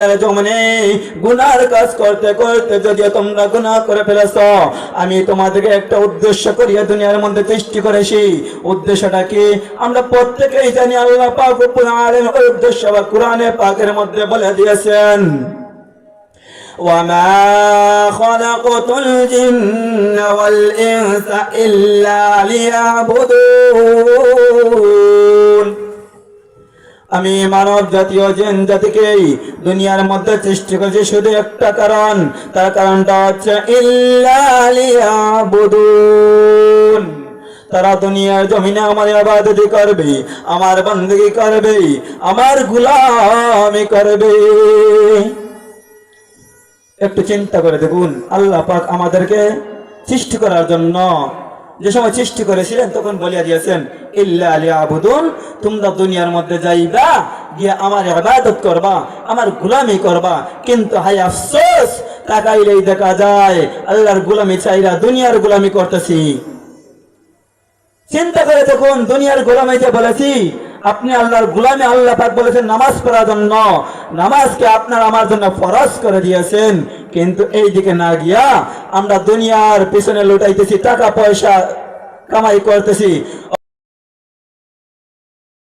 জমনে গুনার কাজ করতে করতে যদি তোমরা গুনাহ করে ফেলেছো, আমি তোমাদেরকে একটা উদ্দেশ্য করিয়া দুনিয়ার মধ্যে সৃষ্টি করেছি। উদ্দেশ্যটা কি আমরা প্রত্যেকেই জানি। আল্লাহ পাক রব্বুল আলামিন ওই উদ্দেশ্য বা কোরআনে পাকের মধ্যে বলে দিয়েছেন, وما خلقت الجن والإنس إلا ليعبدون। আমি মানব জাতীয় জিন জাতিকেই দুনিয়ার মধ্যে সৃষ্টি করেছি শুধু একটা কারণ, তার কারণটা হচ্ছে ইল্লা লিয়াবুদুন। তারা দুনিয়ার জমিনে আমার ইবাদত করবে, আমার বندگی করবে, আমার গোলামি করবে। একটু চিন্তা করে দেখুন, আল্লাহ পাক আমাদেরকে সৃষ্টি করার জন্য যে সময় সৃষ্টি করেছিলেন তখন বলিয়া দিয়েছেন ইল্লা লিয়াবুদুন, তোমরা দুনিয়ার মধ্যে যাইবা, গিয়ে আমার ইবাদত করবা, আমার গোলামি করবা। কিন্তু হায় আফসোস, তাকাইলেই দেখা যায় আল্লাহর গোলামি চাইরা দুনিয়ার গোলামি করতেছি। চিন্তা করে দেখুন, দুনিয়ার গোলামি যে বলেছি, আপনি আল্লাহর গোলামি, আল্লাহ পাক বলেছেন নামাজ পড়ার জন্য, নামাজকে আপনার আমার জন্য ফরজ করে দিয়েছেন। কিন্তু এই দিকে না গিয়া আমরা দুনিয়ার পিছনে লুটাইতেছি, টাকা পয়সা কামাই করতেছি।